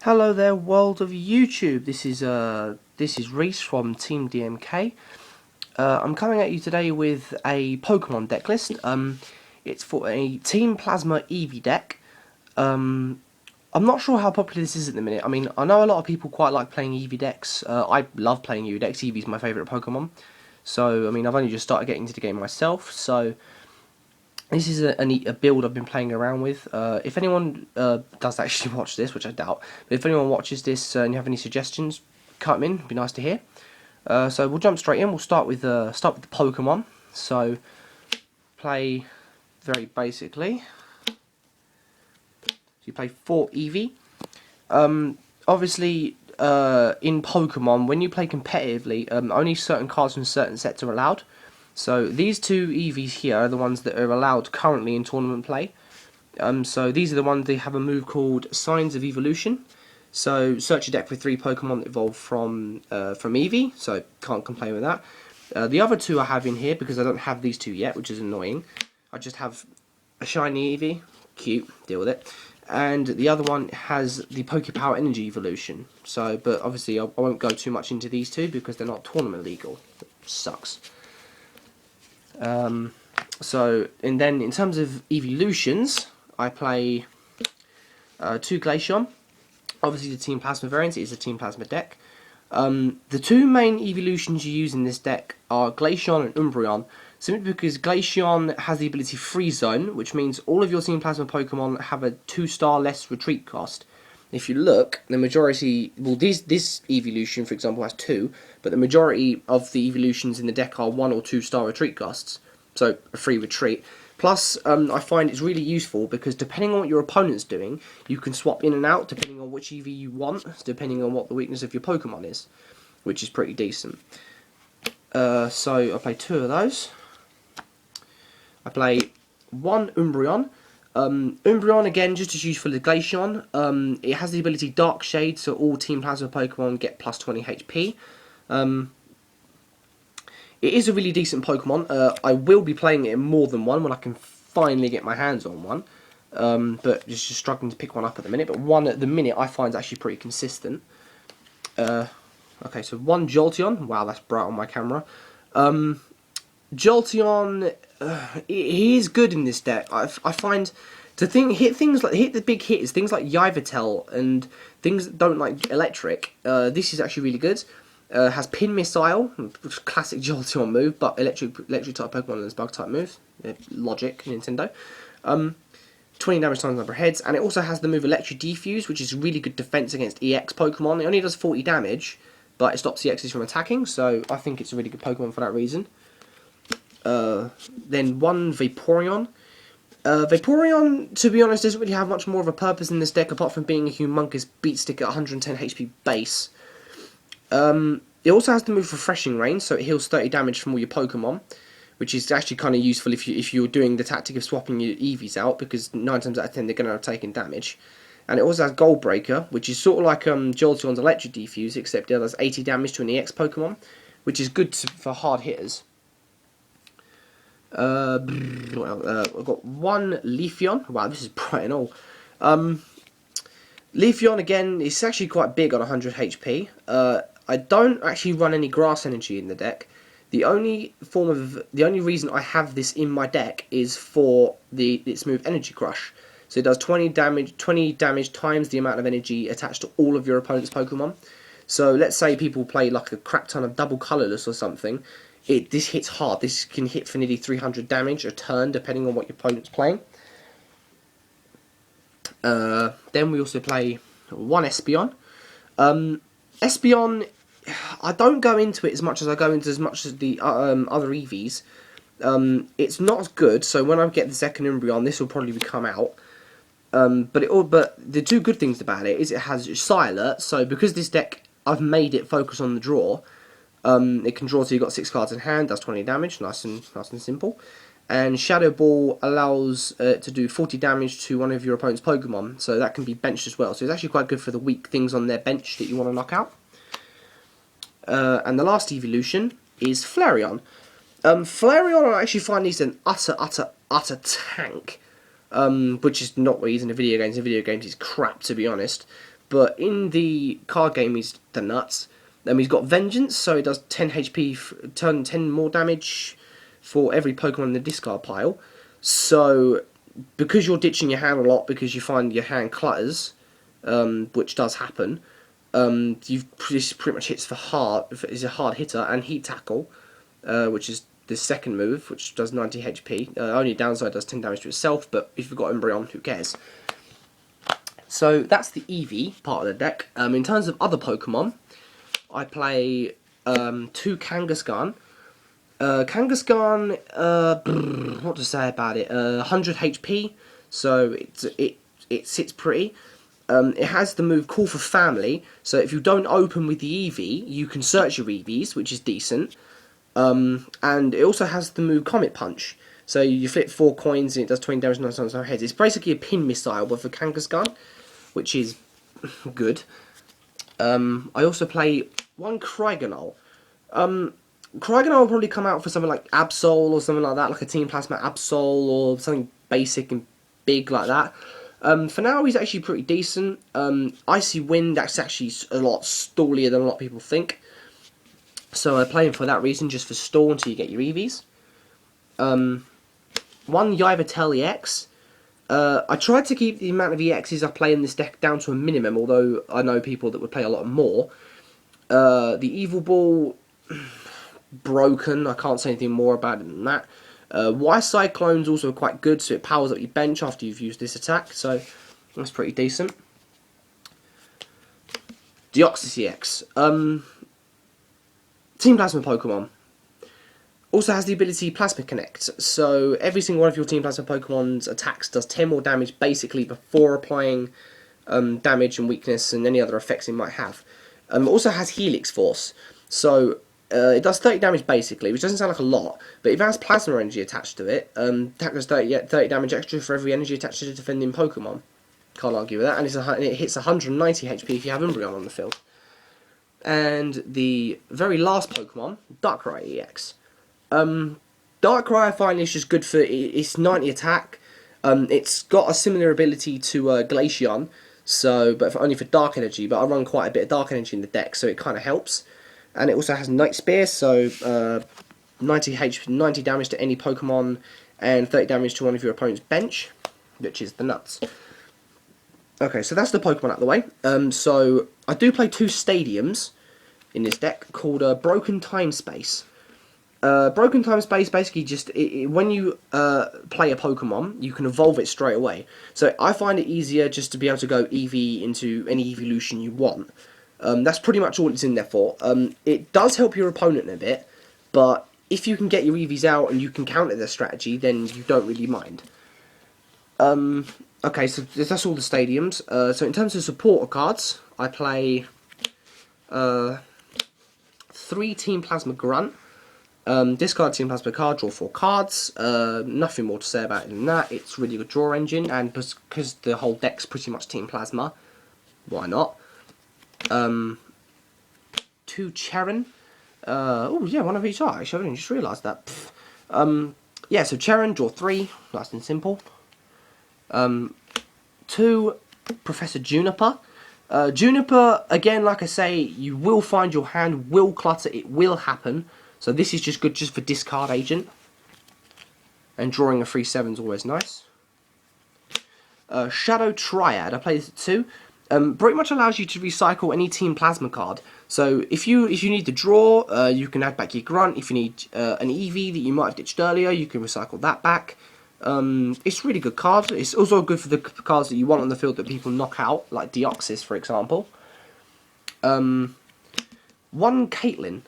Hello there, world of YouTube. This is Reese from TeamDMK. I'm coming at you today with a Pokemon deck list. It's for a Team Plasma Eevee deck. I'm not sure how popular this is at the minute. I mean, I know a lot of people quite like playing Eevee decks. I love playing Eevee decks. Eevee's my favourite Pokemon. So, I mean, I've only just started getting into the game myself. So, this is a build I've been playing around with. If anyone does actually watch this, which I doubt, but if anyone watches this and you have any suggestions, cut them in. It'd be nice to hear. So we'll jump straight in. We'll start with the Pokemon. So play very basically. So you play 4 Eevee. Obviously, in Pokemon, when you play competitively, only certain cards from certain sets are allowed. So these two Eevees here are the ones that are allowed currently in tournament play. So these are the ones that have a move called Signs of Evolution. So search your deck for 3 Pokemon that evolved from Eevee, so can't complain with that. The other 2 I have in here because I don't have these 2 yet, which is annoying. I just have a shiny Eevee, cute, deal with it. And the other one has the Pokepower Energy Evolution. So, but obviously I won't go too much into these 2 because they're not tournament legal. It sucks. And then in terms of evolutions, I play 2 Glaceon. Obviously the Team Plasma variant is a Team Plasma deck. The 2 main evolutions you use in this deck are Glaceon and Umbreon, simply because Glaceon has the ability Freeze Zone, which means all of your Team Plasma Pokemon have a 2-star less retreat cost. If you look, the majority, well, this evolution, for example, has 2, but the majority of the evolutions in the deck are 1 or 2-star retreat costs, so a free retreat. Plus, I find it's really useful because depending on what your opponent's doing, you can swap in and out depending on which Eevee you want, depending on what the weakness of your Pokemon is, which is pretty decent. So I play 2 of those. I play 1 Umbreon. Umbreon, again, just as useful as Glaceon. It has the ability Dark Shade, so all Team Plasma Pokemon get plus 20 HP. It is a really decent Pokemon. I will be playing it in more than one when I can finally get my hands on one. But just struggling to pick one up at the minute. But one at the minute I find is actually pretty consistent. Okay, so 1 Jolteon. Wow, that's bright on my camera. Jolteon, he is good in this deck. I find to hit the big hitters, things like Yveltal and things that don't like electric. This is actually really good. Has Pin Missile, classic Jolteon move, but electric type Pokemon and bug type move. Logic, Nintendo. 20 damage times number of heads, and it also has the move Electric Defuse, which is really good defense against EX Pokemon. It only does 40 damage, but it stops EXs from attacking, so I think it's a really good Pokemon for that reason. Then 1 Vaporeon. Vaporeon, to be honest, doesn't really have much more of a purpose in this deck apart from being a humongous beatstick at 110 HP base. It also has the move Refreshing Rain, so it heals 30 damage from all your Pokemon, which is actually kind of useful if you're doing the tactic of swapping your Eevees out, because 9 times out of 10 they're going to have taken damage. And it also has Gold Breaker, which is sort of like Jolteon's Electric Defuse, except it does 80 damage to an EX Pokemon, which is good for hard hitters. I've got 1 Leafeon. Wow, this is bright and all. Leafeon, again, is actually quite big on 100 HP. I don't actually run any Grass Energy in the deck. The only reason I have this in my deck is for its move Energy Crush. So it does 20 damage times the amount of energy attached to all of your opponent's Pokemon. So let's say people play like a crap ton of double colourless or something. This hits hard. This can hit for nearly 300 damage a turn, depending on what your opponent's playing. Then we also play 1 Espeon. Espeon, I don't go into it as much as I go into the other Eevees. It's not as good, so when I get the second Umbreon, this will probably come out. But the 2 good things about it is it has Psy Alert, so because this deck, I've made it focus on the draw. It can draw till you've got 6 cards in hand, does 20 damage, nice and simple. And Shadow Ball allows to do 40 damage to one of your opponent's Pokemon, so that can be benched as well. So it's actually quite good for the weak things on their bench that you want to knock out. And the last evolution is Flareon. Flareon, I actually find he's an utter tank, which is not what he's in the video games. In video games, he's crap, to be honest. but in the card game he's the nuts. He's got Vengeance, so it does 10 HP, turn 10 more damage for every Pokemon in the discard pile. So, because you're ditching your hand a lot because you find your hand clutters, which does happen, this pretty much hits for hard, is a hard hitter, and Heat Tackle, which is the second move, which does 90 HP. Only downside does 10 damage to itself, but if you've got Umbreon, who cares? So that's the Eevee part of the deck. In terms of other Pokemon, I play 2 Kangaskhan. Kangaskhan, what to say about it? 100 HP, so it sits pretty. It has the move Call for Family, so if you don't open with the Eevee, you can search your Eevees, which is decent. And it also has the move Comet Punch, so you flip 4 coins and it does 20 damage 9 times on heads. It's basically a pin missile with a Kangaskhan, which is good. I also play 1 Cryogonal. Cryogonal will probably come out for something like Absol or something like that, like a Team Plasma Absol or something basic and big like that. For now, he's actually pretty decent. Icy Wind, that's actually a lot stallier than a lot of people think. So I play him for that reason, just for stall until you get your Eevees. 1 Yveltal EX. I tried to keep the amount of EXs I play in this deck down to a minimum, although I know people that would play a lot more. The Evil Ball, broken, I can't say anything more about it than that. Y-Cyclone's also quite good, so it powers up your bench after you've used this attack, so that's pretty decent. Deoxys EX. Team Plasma Pokemon. Also has the ability Plasma Connect, so every single one of your Team Plasma Pokemon's attacks does 10 more damage basically before applying damage and weakness and any other effects it might have. It also has Helix Force, so it does 30 damage basically, which doesn't sound like a lot, but if it has Plasma Energy attached to it, that does 30 damage extra for every energy attached to the defending Pokemon. Can't argue with that, and it hits 190 HP if you have Umbreon on the field. And the very last Pokemon, Darkrai EX. Darkrai I find is just good for its 90 attack. It's got a similar ability to Glaceon, so but only for Dark Energy. But I run quite a bit of Dark Energy in the deck, so it kind of helps. And it also has Night Spear, so 90 damage to any Pokemon and 30 damage to one of your opponent's bench, which is the nuts. Okay, so that's the Pokemon out of the way. So I do play 2 stadiums in this deck called Broken Time Space. Broken Time Space basically just when you play a Pokemon, you can evolve it straight away. So I find it easier just to be able to go Eevee into any evolution you want. That's pretty much all it's in there for. It does help your opponent a bit, but if you can get your Eevees out and you can counter their strategy, then you don't really mind. Okay, so that's all the stadiums. So in terms of supporter cards, I play 3 Team Plasma Grunt. Discard Team Plasma card, draw 4 cards. Nothing more to say about it than that. It's really good draw engine, and because the whole deck's pretty much Team Plasma, why not? 2 Charon. Oh yeah, one of each eye. Actually, I didn't just realise that. Yeah, so Charon, draw 3, nice and simple. 2 Professor Juniper. Juniper, again, like I say, you will find your hand will clutter, it will happen. So this is just good just for discard agent. And drawing a 3/7 is always nice. Shadow Triad, I play this at 2. Pretty much allows you to recycle any Team Plasma card. So if you need to draw, you can add back your Grunt. If you need an Eevee that you might have ditched earlier, you can recycle that back. It's a really good card. It's also good for the cards that you want on the field that people knock out, like Deoxys, for example. 1 Caitlyn.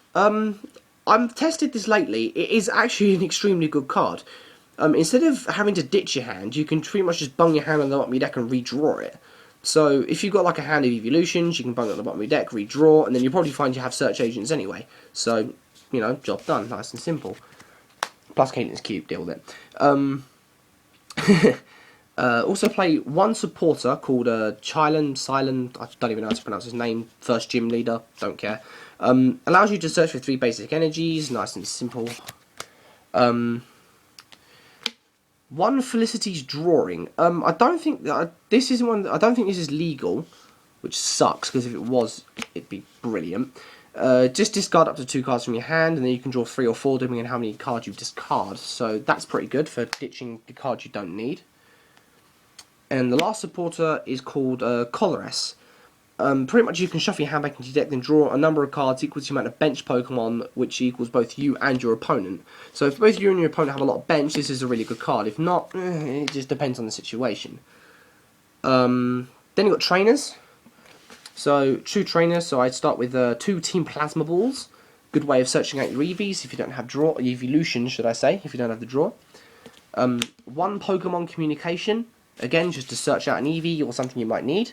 I've tested this lately. It is actually an extremely good card. Instead of having to ditch your hand, you can pretty much just bung your hand on the bottom of your deck and redraw it. So if you've got like a hand of evolutions, you can bung it on the bottom of your deck, redraw, and then you'll probably find you have search agents anyway. So, you know, job done, nice and simple. Plus Caitlyn's cute, deal with it. Also play 1 supporter called Silent, I don't even know how to pronounce his name, first gym leader, don't care. Allows you to search for 3 basic energies, nice and simple. 1 Felicity's Drawing. I don't think this is legal, which sucks because if it was, it'd be brilliant. Just discard up to 2 cards from your hand, and then you can draw 3 or 4 depending on how many cards you discard. So that's pretty good for ditching the cards you don't need. And the last supporter is called Colores. Pretty much you can shuffle your hand back into your deck, then draw a number of cards equal to the amount of bench Pokemon, which equals both you and your opponent. So if both you and your opponent have a lot of bench, this is a really good card. If not, it just depends on the situation. Then you've got trainers. So, true trainers, so I'd start with 2 Team Plasma Balls. Good way of searching out your Eevees if you don't have draw, Eeveelutions should I say, if you don't have the draw. 1 Pokemon Communication, again just to search out an Eevee or something you might need.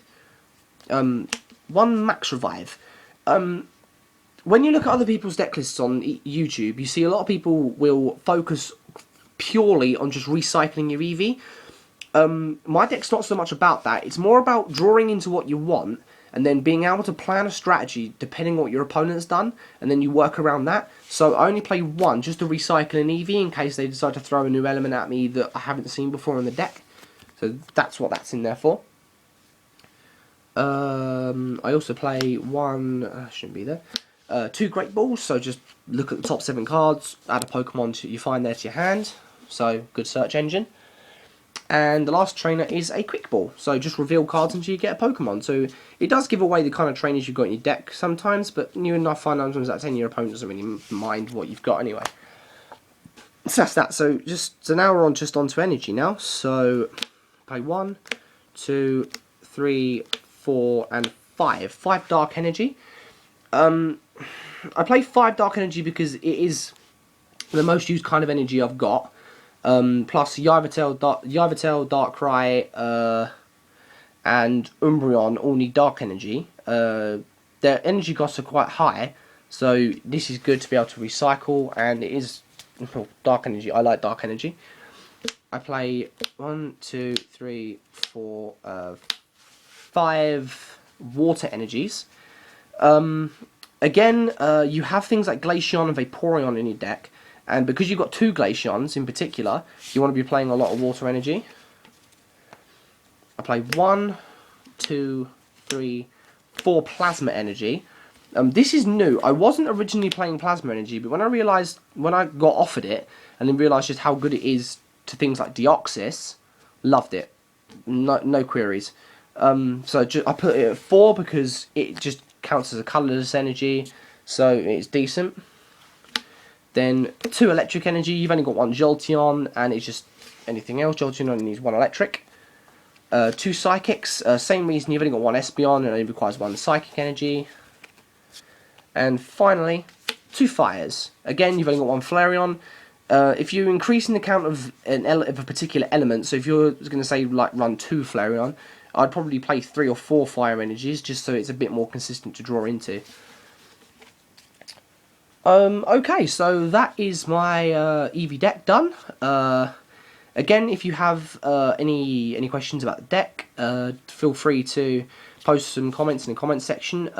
1 Max Revive. When you look at other people's deck lists on YouTube, you see a lot of people will focus purely on just recycling your Eevee. My deck's not so much about that, it's more about drawing into what you want, and then being able to plan a strategy depending on what your opponent's done, and then you work around that. So I only play 1 just to recycle an Eevee in case they decide to throw a new element at me that I haven't seen before in the deck. So that's what that's in there for. I also play 1, shouldn't be there, 2 Great Balls, so just look at the top 7 cards, add a Pokemon you find there to your hand, so good search engine. And the last trainer is a Quick Ball, so just reveal cards until you get a Pokemon. So it does give away the kind of trainers you've got in your deck sometimes, but you enough find 9 times out of 10 your opponent doesn't really mind what you've got anyway. So that's that. So now we're onto energy now. So play 1, 2, 3, 4, and 5. 5 Dark Energy. I play 5 Dark Energy because it is the most used kind of energy I've got. Plus Yveltal, Darkrai, and Umbreon all need Dark Energy. Their energy costs are quite high, so this is good to be able to recycle, and it is Dark Energy. I like Dark Energy. I play 1, 2, 3, 4, 5 Water Energies. Again, you have things like Glaceon and Vaporeon in your deck. And because you've got 2 Glaceons in particular, you want to be playing a lot of Water Energy. I play 1, 2, 3, 4 Plasma Energy. This is new. I wasn't originally playing Plasma Energy, but when I got offered it, and then realised just how good it is to things like Deoxys, loved it. No queries. So I put it at 4 because it just counts as a colourless energy, so it's decent. Then 2 Electric Energy, you've only got 1 Jolteon, and it's just anything else. Jolteon only needs 1 Electric. 2 Psychics, same reason, you've only got 1 Espeon, and it only requires 1 Psychic Energy. And finally, 2 Fires. Again, you've only got 1 Flareon. If you're increasing the count of a particular element, so if you're going to say like run 2 Flareon, I'd probably play 3 or 4 Fire Energies, just so it's a bit more consistent to draw into. Okay, so that is my Eevee deck done. Again, if you have any questions about the deck, feel free to post some comments in the comments section.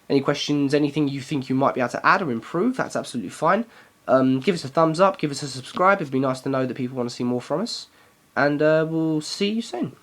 Any questions, anything you think you might be able to add or improve, that's absolutely fine. Give us a thumbs up, give us a subscribe. It'd be nice to know that people want to see more from us. And we'll see you soon.